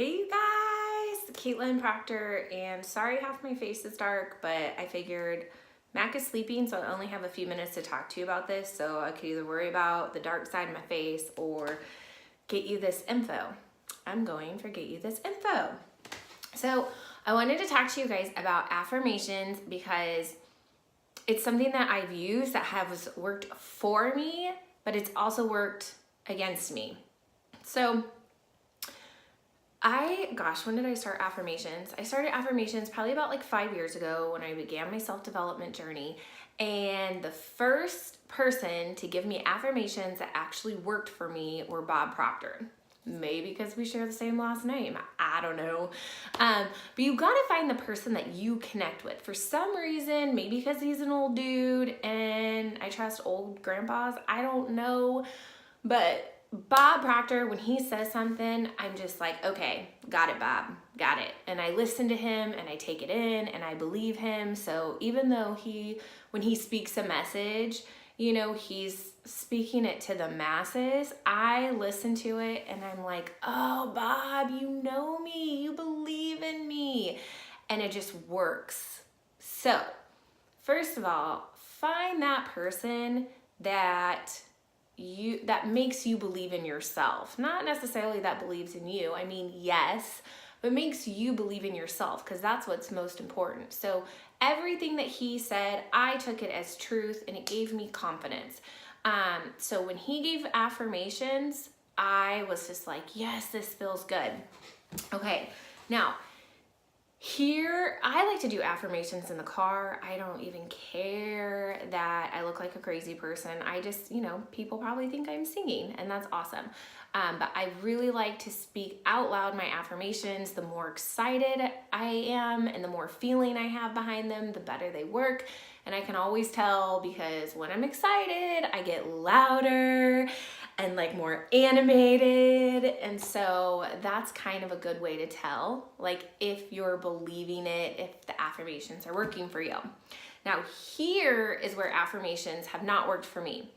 Hey you guys, Caitlin Proctor, and sorry half my face is dark, but I figured Mac is sleeping, so I only have a few minutes to talk to you about this, so I could either worry about the dark side of my face or get you this info. I'm going for get you this info. So I wanted to talk to you guys about affirmations because it's something that I've used that has worked for me, but it's also worked against me. So when did I start affirmations? I started affirmations probably about like 5 years ago when I began my self-development journey. And the first person to give me affirmations that actually worked for me were Bob Proctor. Maybe because we share the same last name. I don't know. But you gotta find the person that you connect with. For some reason, maybe because he's an old dude and I trust old grandpas. I don't know. But Bob Proctor, when he says something, I'm just like, okay, got it, Bob, got it. And I listen to him and I take it in and I believe him. So even though when he speaks a message, you know, he's speaking it to the masses, I listen to it and I'm like, oh, Bob, you know me, you believe in me. And it just works. So first of all, find that person that makes you believe in yourself. Not necessarily that believes in you. I mean, yes, but makes you believe in yourself, because that's what's most important. So everything that he said, I took it as truth and it gave me confidence. So when he gave affirmations, I was just like, yes, this feels good. Okay, now here, I like to do affirmations in the car. I don't even care that I look like a crazy person. I just, people probably think I'm singing, and that's awesome. But I really like to speak out loud my affirmations. The more excited I am and the more feeling I have behind them, the better they work. And I can always tell because when I'm excited, I get louder and like more animated. And so that's kind of a good way to tell, like if you're believing it, if the affirmations are working for you. Now here is where affirmations have not worked for me,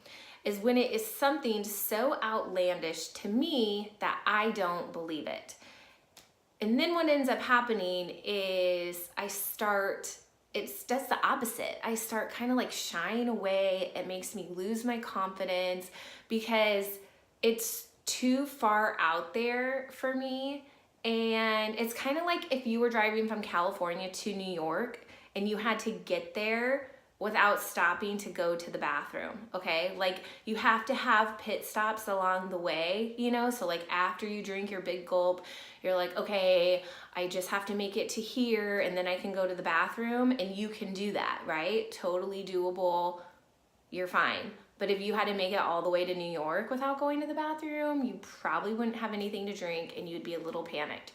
is when it is something so outlandish to me that I don't believe it. And then what ends up happening is it does the opposite. I start kind of like shying away. It makes me lose my confidence because it's too far out there for me. And it's kind of like if you were driving from California to New York and you had to get there without stopping to go to the bathroom, okay? Like you have to have pit stops along the way, So like after you drink your big gulp, you're like, okay, I just have to make it to here and then I can go to the bathroom, and you can do that, right? Totally doable, you're fine. But if you had to make it all the way to New York without going to the bathroom, you probably wouldn't have anything to drink and you'd be a little panicked.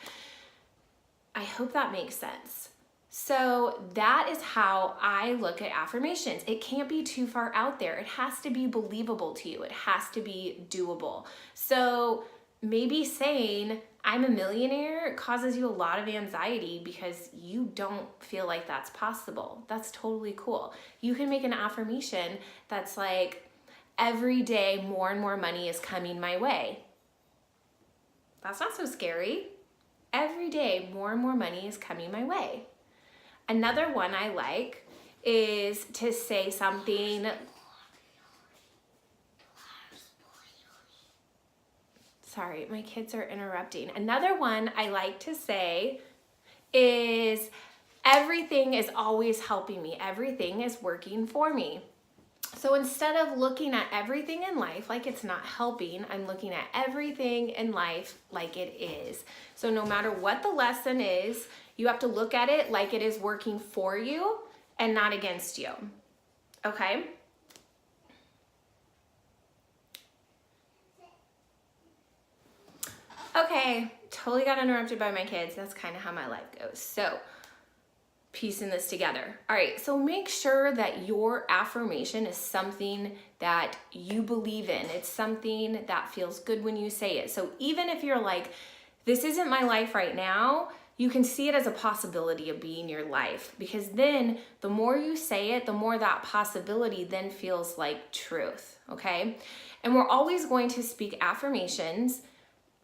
I hope that makes sense. So that is how I look at affirmations. It can't be too far out there. It has to be believable to you. It has to be doable. So maybe saying I'm a millionaire causes you a lot of anxiety because you don't feel like that's possible. That's totally cool. You can make an affirmation that's like, every day more and more money is coming my way. That's not so scary. Every day more and more money is coming my way. Another one I like is to say something. Sorry, my kids are interrupting. Another one I like to say is everything is always helping me. Everything is working for me. So instead of looking at everything in life like it's not helping, I'm looking at everything in life like it is. So no matter what the lesson is, you have to look at it like it is working for you and not against you. Okay? Okay, totally got interrupted by my kids. That's kind of how my life goes. So, piecing this together. All right, so make sure that your affirmation is something that you believe in. It's something that feels good when you say it. So even if you're like, this isn't my life right now, you can see it as a possibility of being your life, because then the more you say it, the more that possibility then feels like truth, okay? And we're always going to speak affirmations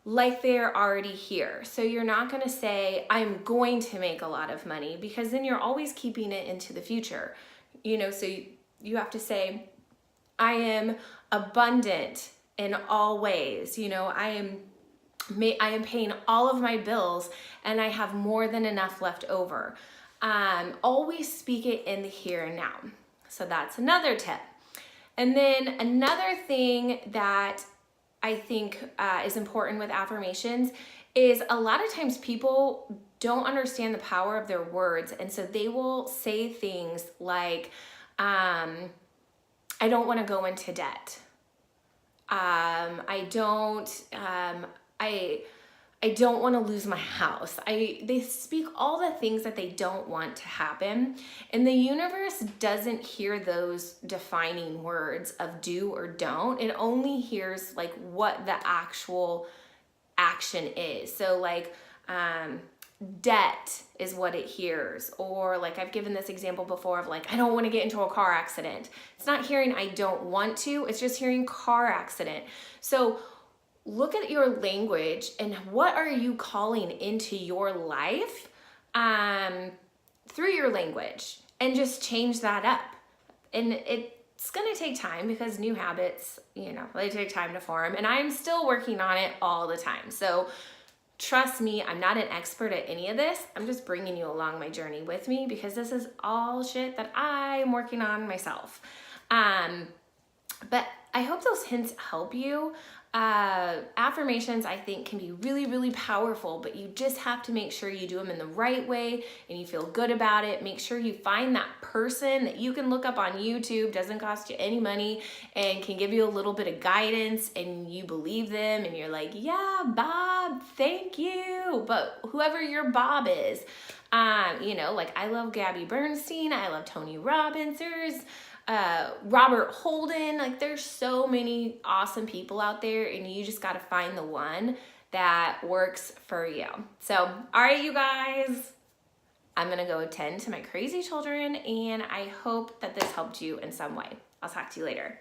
like they're already here. So you're not going to say, I'm going to make a lot of money, because then you're always keeping it into the future. So you have to say, I am abundant in all ways. I am paying all of my bills and I have more than enough left over. Always speak it in the here and now. So that's another tip. And then another thing that I think is important with affirmations is a lot of times people don't understand the power of their words. And so they will say things like, I don't want to go into debt. I don't want to lose my house. They speak all the things that they don't want to happen. And the universe doesn't hear those defining words of do or don't. It only hears like what the actual action is. So like, debt is what it hears. Or like I've given this example before of like, I don't want to get into a car accident. It's not hearing I don't want to, it's just hearing car accident. So look at your language and what are you calling into your life through your language, and just change that up. And it's going to take time, because new habits, they take time to form, and I'm still working on it all the time. So trust me, I'm not an expert at any of this. I'm just bringing you along my journey with me, because this is all shit that I'm working on myself. But I hope those hints help you. Affirmations, I think, can be really, really powerful, but you just have to make sure you do them in the right way and you feel good about it. Make sure you find that person that you can look up on YouTube, doesn't cost you any money, and can give you a little bit of guidance, and you believe them and you're like, yeah, Bob, thank you. But whoever your Bob is, like I love Gabby Bernstein, I love Tony Robbins, Robert Holden. Like there's so many awesome people out there, and you just got to find the one that works for you. So, all right, you guys, I'm going to go attend to my crazy children, and I hope that this helped you in some way. I'll talk to you later.